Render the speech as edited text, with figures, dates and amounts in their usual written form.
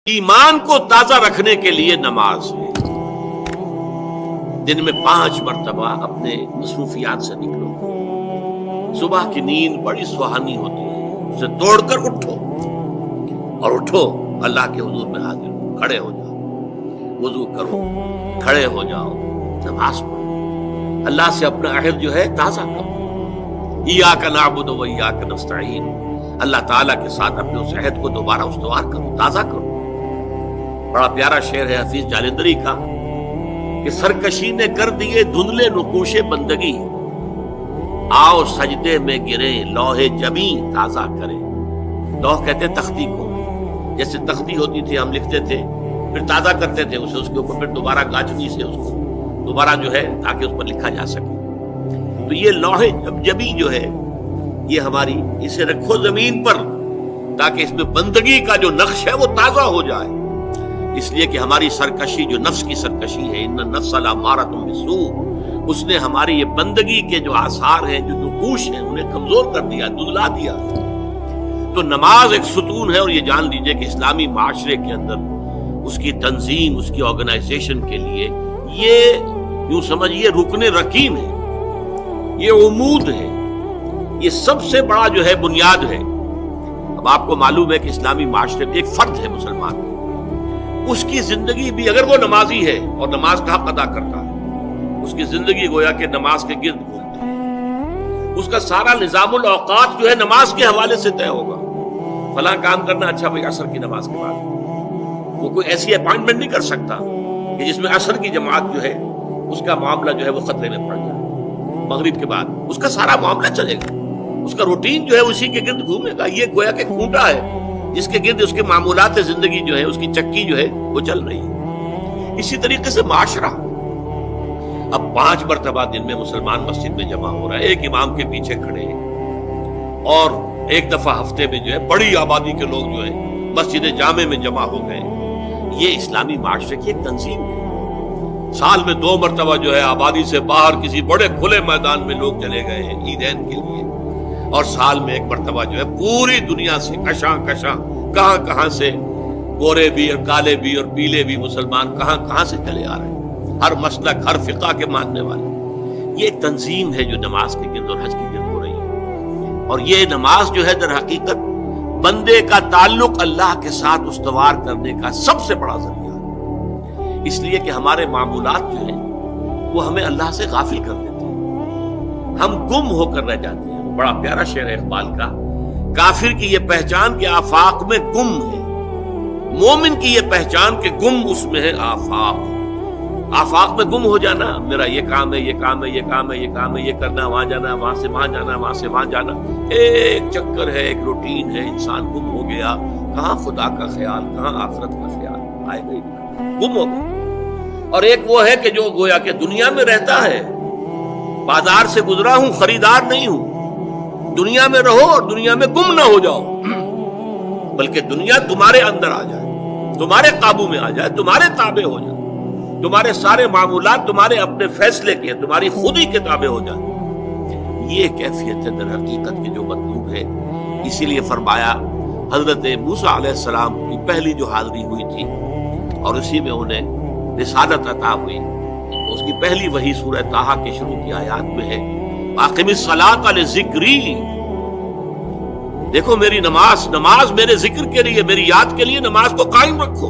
ایمان کو تازہ رکھنے کے لیے نماز ہے۔ دن میں 5 مرتبہ اپنے مصروفیات سے نکلو۔ صبح کی نیند بڑی سہانی ہوتی ہے، اسے توڑ کر اٹھو اور اٹھو اللہ کے حضور میں حاضر ہو، کھڑے ہو جاؤ، وضو کرو، کھڑے ہو جاؤ، نماز پڑھو، اللہ سے اپنا عہد جو ہے تازہ کرو۔ ایاک نعبد و ایاک نستعین، اللہ تعالیٰ کے ساتھ اپنے اس عہد کو دوبارہ استوار کرو، تازہ کرو۔ بڑا پیارا شعر ہے حفیظ جالندری کا کہ سرکشی نے کر دیے دھندلے نقوش بندگی، آؤ سجدے میں گرے لوح جبیں تازہ کرے۔ لوح کہتے تختی کو، جیسے تختی ہوتی تھی ہم لکھتے تھے پھر تازہ کرتے تھے اسے، اس کے اوپر پھر دوبارہ گاجنی سے اس کو دوبارہ جو ہے تاکہ اس پر لکھا جا سکے۔ تو یہ لوح جبیں جو ہے یہ ہماری، اسے رکھو زمین پر تاکہ اس میں بندگی کا جو نقش ہے وہ تازہ ہو جائے۔ اس لیے کہ ہماری سرکشی جو نفس کی سرکشی ہے، ان النفس لامارۃ بالسوء، اس نے ہماری یہ بندگی کے جو آثار ہیں، جو نقوش ہیں، انہیں کمزور کر دیا، دھندلا دیا۔ تو نماز ایک ستون ہے، اور یہ جان لیجئے کہ اسلامی معاشرے کے اندر اس کی تنظیم، اس کی آرگنائزیشن کے لیے یہ یوں سمجھیے رکن رکین ہے، یہ عمود ہے، یہ سب سے بڑا جو ہے بنیاد ہے۔ اب آپ کو معلوم ہے کہ اسلامی معاشرے میں ایک فرد ہے مسلمان، اس کی زندگی بھی اگر وہ نمازی ہے اور نماز کا حق ادا کرتا ہے، اس کی زندگی گویا کہ نماز کے گرد گھومتی ہے۔ اس کا سارا نظام الاوقات جو ہے نماز کے حوالے سے طے ہوگا۔ فلاں کام کرنا، اچھا بھائی عصر کی نماز کے بعد وہ کوئی ایسی اپائنٹمنٹ نہیں کر سکتا کہ جس میں عصر کی جماعت جو ہے اس کا معاملہ جو ہے وہ خطرے میں پڑ جائے۔ مغرب کے بعد اس کا سارا معاملہ چلے گا، اس کا روٹین جو ہے اسی کے گرد گھومے گا۔ یہ گویا کہ کھوٹا ہے جس کے گرد اس کے معمولات زندگی جو ہے، اس کی چکی جو ہے وہ چل رہی ہے۔ اسی طریقے سے معاشرہ اب 5 مرتبہ دن میں مسلمان مسجد میں جمع ہو رہا ہے، ایک امام کے پیچھے کھڑے ہیں، اور ایک دفعہ ہفتے میں جو ہے بڑی آبادی کے لوگ جو ہے مسجد جامع میں جمع ہو گئے۔ یہ اسلامی معاشرے کی ایک تنظیم ہے۔ سال میں 2 مرتبہ جو ہے آبادی سے باہر کسی بڑے کھلے میدان میں لوگ چلے گئے ہیں عیدین کے لیے، اور سال میں 1 مرتبہ جو ہے پوری دنیا سے کشاں کہاں کہاں سے گورے بھی اور کالے بھی اور پیلے بھی مسلمان کہاں سے چلے آ رہے ہیں، ہر مسلک ہر فقہ کے ماننے والے۔ یہ ایک تنظیم ہے جو نماز کے گرد اور حج کے گرد ہو رہی ہے، اور یہ نماز جو ہے در حقیقت بندے کا تعلق اللہ کے ساتھ استوار کرنے کا سب سے بڑا ذریعہ ہے۔ اس لیے کہ ہمارے معمولات جو ہیں وہ ہمیں اللہ سے غافل کر دیتے ہیں، ہم گم ہو کر رہ جاتے ہیں۔ بڑا پیارا شعر ہے اقبال کا، کافر کی یہ پہچان کہ آفاق میں گم ہے، مومن کی یہ پہچان کہ گم اس میں ہے آفاق۔ آفاق میں گم ہو جانا، میرا یہ کام ہے، یہ کام ہے، یہ کام ہے، یہ کام ہے، یہ کرنا، وہاں جانا، وہاں سے وہاں جانا، وہاں سے وہاں جانا، ایک چکر ہے، ایک روٹین ہے، انسان گم ہو گیا۔ کہاں خدا کا خیال، کہاں آخرت کا خیال، آئے گئی گم ہو گیا۔ اور ایک وہ ہے کہ جو گویا کہ دنیا میں رہتا ہے، بازار سے گزرا ہوں، خریدار نہیں ہوں۔ دنیا میں رہو اور دنیا میں گم نہ ہو جاؤ، بلکہ دنیا تمہارے اندر آ جائے، تمہارے قابو میں آ جائے، تمہارے تابع ہو جائے، تمہارے سارے معمولات تمہارے اپنے فیصلے کے، تمہاری خودی کے تابع ہو جائے۔ یہ کیفیت ہے در حقیقت کی جو مطلوب ہے۔ اسی لیے فرمایا حضرت موسیٰ علیہ السلام کی پہلی جو حاضری ہوئی تھی اور اسی میں انہیں رسالت عطا ہوئی، اس کی پہلی وحی سورہ طٰہٰ کے شروع کی آیات میں ہے، اقم الصلاۃ لذکری۔ دیکھو میری نماز میرے ذکر کے لیے، میری یاد کے لیے نماز کو قائم رکھو۔